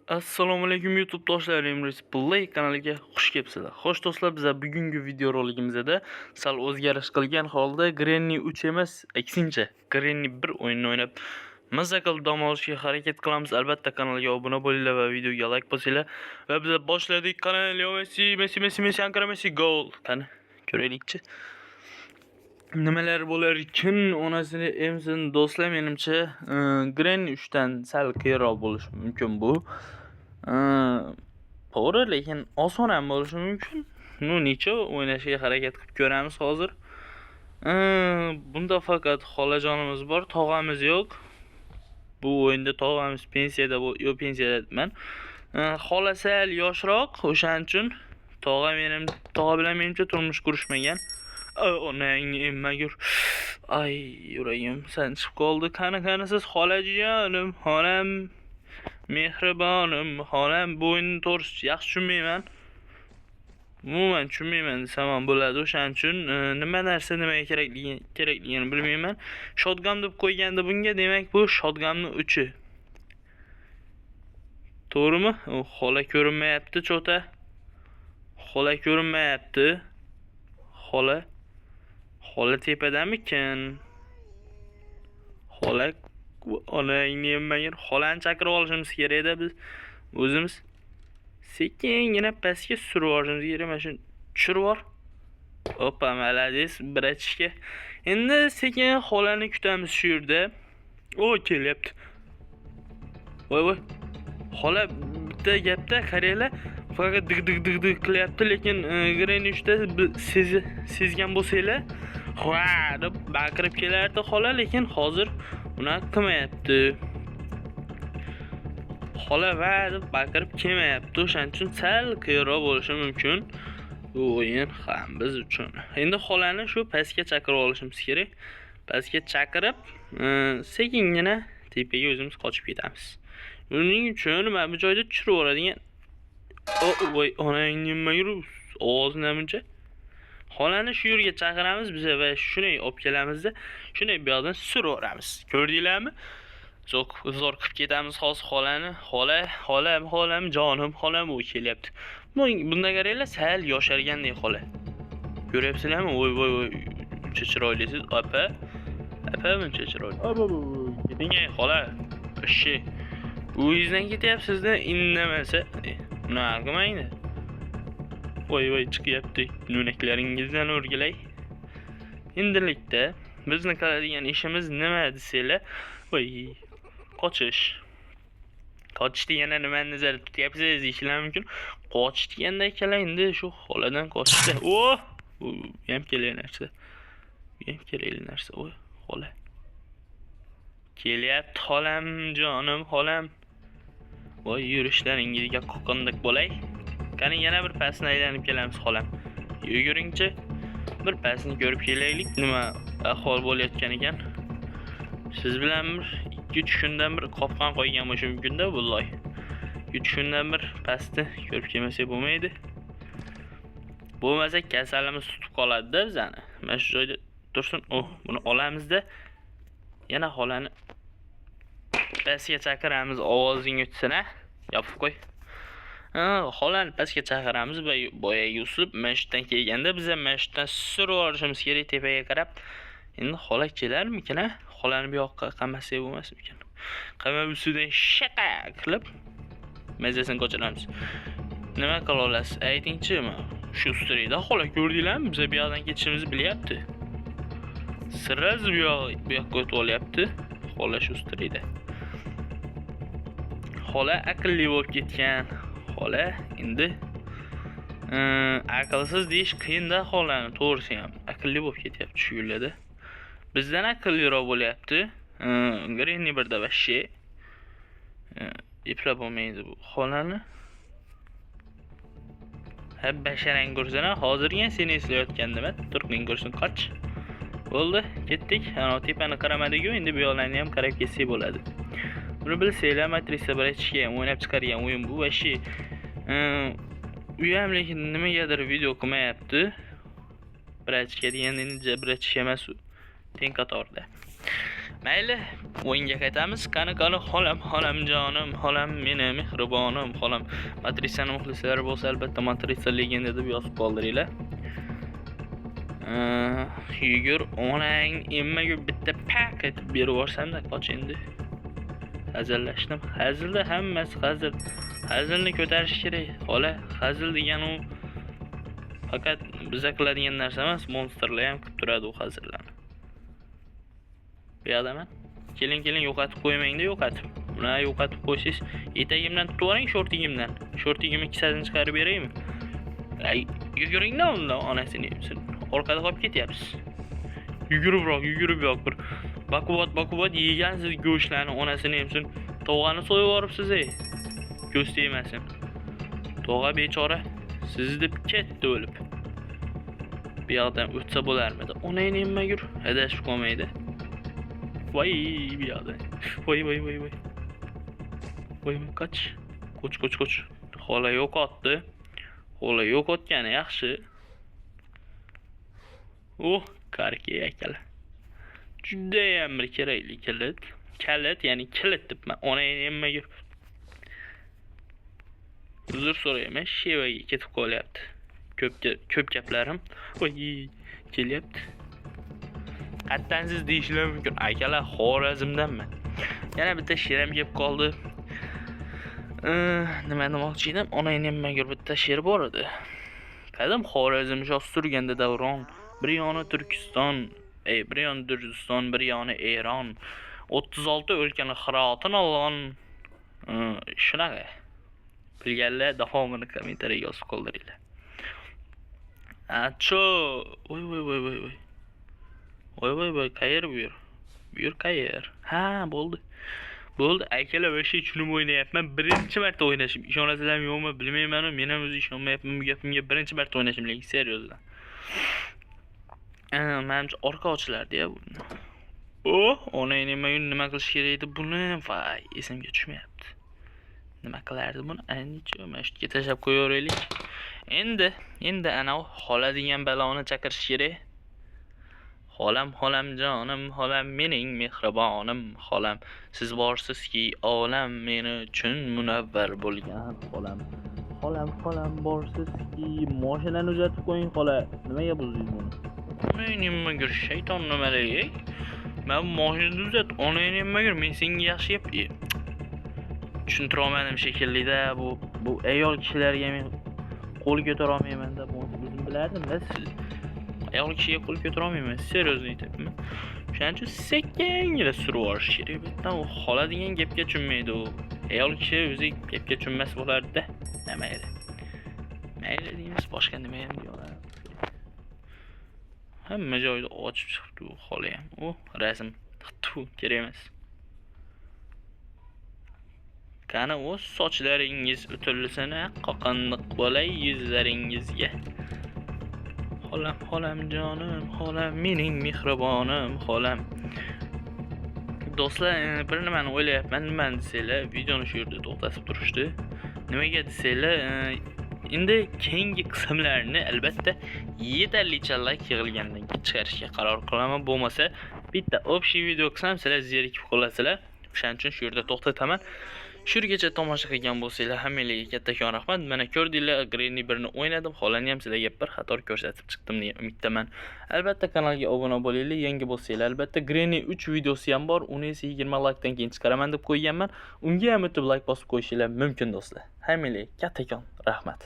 Assalomu alaykum YouTube do'stlarim, Play kanaliga xush kelibsizlar. Xo'sh do'stlar, biz bugungi video roligimizda sal o'zgarish qilgan holda Granny 3 emas, aksincha Granny 1 o'yinini o'ynab mazza qilib dam olishga harakat qilamiz. Albatta kanalga obuna bo'linglar va videoga like bosinglar. Va biz boshladik. Kanal Messi, Ankara Messi gol. Qani ko'raylikchi. Nimalar bo'lar ekan? Onasini emsin do'stlar, menimcha Granny 3 dan sal qiyinroq bo'lishi mumkin bu. To'g'ri, lekin oson ham bo'lishi mumkin. Necha o'ynashga harakat qilib ko'ramiz hozir. Bunda faqat xolajonimiz bor, tog'amiz yo'q. Bu o'yinda tog'amiz pensiyada yo'q, pensiyadaman. Xola sal yoshroq, o'shaning uchun tog'a bilan menimcha turmush qurishmagan. Onangni emmagur. Ay, yuragim sanchib qoldi. Qani siz xolajonim, xolam, mehribonim, xolam, bu o'yinni to'g'risi yaxshi tushunmayman. Umuman tushunmayman desam ham bo'ladi. O'shaning uchun nimaga kerakligini bilmayman. Shotgun deb qo'yganda bunga, demak bu shotgunning 3i. To'g'rimi? Xola ko'rinmayapti, cho'ta. Xola ko'rinmayapti. Xola tepadamikin? Xola onangni emmagan. Xolani chaqirib olishimiz kerak edi biz o'zimiz. Sekingina pastga surib olishimiz kerak. Mana shuni tushirib ol. Hoppa, malades, bratishka. Endi sekin xolani kutamiz shu yerda. Kelyapti. Voy. Xola bitta gapda qaranglar, faqat dig qilyapti, lekin Granny 3 da sezgan bo'lsanglar, "Ha!" deb baqirib kelardi xola, lekin hozir uni qilmayapti. Xola "va" deb baqirib kelmayapti. O'shaning uchun sal qiyinroq bo'lishi mumkin bu o'yin ham biz uchun. Endi xolani shu pastga chaqirib olishimiz kerak. Pastga chaqirib, sekingina tepaga o'zimiz qochib ketamiz. Buning uchun mana bu joyda tushirib oladigan. Voy, onangni nimaga ovozini namuncha. Xolani shu yerga chaqiramiz biz va shuni olib kelamizda, shuni bu yoqdan surib olamiz. Ko'rdinglarmi? Zo'r qilib ketamiz hozir xolani. Xolam, jonim, xolam u kelyapti. Bunda qaranglar, sal yoshargandek xola. Ko'ryapsizlarmi? Voy, uncha chiroylisiz, apa. Buncha chiroyli. Keting xola. Ishi. Uyingizdan ketyapsiz-da, indamasa, nima qilmaydi? Voy, chiqyapti. Yo'naklaringizdan o'rgilay. Endilikda bizni qiladigan ishimiz nima desanglar, voy, qochish. Qochish deganda nimani nazarda tutyapsiz deyishlar mumkin. Qochish deganda akalar endi shu xoladan qochishda. Bu ham kerak narsa. Voy, xola. Kelyapti xolam, jonim, xolam. Voy, yurishlaringizga qo'qindiq bo'lay. Qani yana bir pastni aylanib kelamiz xolam. Yuguringchi. Bir pastni ko'rib kelaylik, nima ahvol bo'layotgan ekan. Siz bilan bir 2-3 kundan bir qopqon qo'ygan bo'lishi mumkin-da, vallahi. 3 kundan bir pastni ko'rib kelmasak bo'lmaydi. Bo'lmasa kasalimiz tutib qoladi-da bizani. Mana shu joyda tursin. Buni olamizda. Yana xolani pastga chaqiramiz, ovozing o'tsin-a. Yopib qo'y. Xolani pastga chaqiramiz va boyaga uslub mashdan kelganda biz ham mashdan surib olishimiz kerak tepaga qarab. Endi xola kelarmikin-a? Xolani bu yoqqa qamasak bo'lmasmikin? Qamab ustidan shaqa qilib mazasini qochiramiz. Nima qila olasiz? Aytingchi, shu ustirida xola ko'rdinglarmi? Biz bu yoqdan ketishimizni bilyapti. Sirraz bu yoqqa o'tib olyapti. Xola shu ustirida. Xola aqlli bo'lib ketgan. Xola endi aqlsiz deyish qiyin-da xolani, to'g'risi ham. Aqlli bo'lib ketyapti shu yo'lda. Bizdan aqlliroq bo'lyapti. Granny 1 da vashi. Eplab olmaydi bu xolani. Basharang ko'rsana, hozirga seni eslayotgandim. Turqning ko'rsin, qoch. Bo'ldi, ketdik. Ana tepani qaramadiku, endi bu yo'llarni ham qarab ketsak bo'ladi. Buni bilsanglar, matrisa brachka ham o'ynab chiqargan o'yin bu vashi. U ham lekin nimagadir video qilmayapti. Brachka deganda endi brachka emas u. Teng qatorda. Mayli, o'yinga qaytamiz. Qani xolam jonim, xolam meni mehribonim, xolam. Matrisani muxlislari bo'lsa albatta Matrisa legenda deb yozib qoldiringlar. Yugur onang emmaga bitta pak etib berib yuborsam-da qoch endi. Hazillashdim. Hazilda hammasi hazil. Hazilni ko'tarish kerak. Xola, hazil degan u faqat biza qiladigan narsa emas, monsterlar ham kutib turadi u hazillarni. Bu yoqdaman. Keling yo'qotib qo'ymang-da, yo'qotib. Buni yo'qotib qo'ysiz, etagimdan tutib oling, shortigimdan. Shortigimni ikkisini chiqarib beraymi? Ay, yuguringda undan onasini yemsin. Orqada qolib ketyapsiz. Yuguribroq bir bakubot yegansiz go'shtlarni onasini yemsin. Tog'ani so'yib yoribsiz ey. Ko'z tegmasin. Tog'a bechora sizni deb ketdi o'lib. Bu yoqdan o'tsa bo'larmidi? Onangni yemagur, adashib qolmaydi. Voy bu yoqda. Voy. Voy qoch. Xola yo'qotdi. Xola yo'qotgani yaxshi. Karki akalar. Juda ham bir kerakli kalit. Ya'ni kilit debman. Onangni yemagur. Uzr so'rayman, shevaga ketib qolyapti. Ko'p gaplarim. Voy, kelyapti. Qattansiz deyishlar mumkin. Akalar, Xorazmdanman. Yana bitta she'rim kelib qoldi. Nima demoqchi edim? Onangni yemagur bitta she'r bor edi. Qadim Xorazm shoh surganda davron, bir yoni Turkiston, bir yoni G'uziston, bir yoni Eron. 36 o'lkani xirotin olgan. Shunaqa. Bilganlar davomini kommentariyaga yozib qoldiringlar. Acho, voy, qayer buyur. Buyur qayer. Ha, bo'ldi. Akalar, o'sha tushunib o'ynayapman. Birinchi marta o'ynashim. Ishonasizlarmi yo'qmi bilmayman, men ham o'zi ishonmayapman bu gapimga. Birinchi marta o'ynashim, lekin seriozdan. Menimcha orqa ochilardi-ya bu. Onangni nima qilish kerak edi buni? Voy, esimga tushmayapti. Nima qilardi buni? Ancha mashitga tashlab qo'yaveraylik. Endi ana xola degan baloni chaqirish kerak. Xolam jonim, xolam mening mehribonim, xolam siz borsizki olam meni uchun munavvar bo'lgan xolam. Xolam borsizki mashinani uzatib qo'ying xola. Nimaga buzdingiz buni? Nima gir shayton nimalarga? Men mashinani uzat, onangni nimaga men senga yaxshi gap. Tushuntira olmadim shekilli-da bu ayol kishilarga men qo'l ko'tara olmayman-da. O'zim bilardim-da siz. Ayol kishiga qo'l ko'tara olmayman, seriozli aytyapman. Shuning uchun sekingina surib olish kerak. Bitta u xola degan gapga tushunmaydi u. Ayol kishi o'zi gapga tushunmas bo'lardi-da. Mayli deymiz, boshqa nima ham deyapman. Hamma joyda ochib chiqibdi u xola ham. Rasm kerak emas. Qani o'z sochlaringiz o'tilsana, qoqandiq bo'lay yuzlaringizga. Xolam jonim, xolam mening mehribonim, xolam. Do'stlar, bir nimani o'ylayapman, nimani desanglar, videoni shu yerda to'xtatib turishdi. Nimaga desanglar, endi keyingi qismlarni albatta yetarlicha like yig'ilgandan keyin chiqarishga qaror qilaman. Bo'lmasa, bitta общий video qilsam, sizlar zerikib qolasizlar. Shuning uchun shu yerda to'xtataman. Shurgacha tomosha qilgan bo'lsanglar, hammangizga kattakon rahmat. Mana ko'rdinglar, Granny 1 ni o'ynadim. Xolani ham sizlarga bir xator ko'rsatib chiqdim degan umiddaman. Albatta kanalga obuna bo'linglar, yangi bo'lsanglar. Albatta Granny 3 videosi ham bor. Uni esa 20 like dan keyin chiqaraman deb qo'yganman. Unga ham o'tib like bosib qo'yishinglar mumkin do'stlar. Hammangizga kattakon rahmat.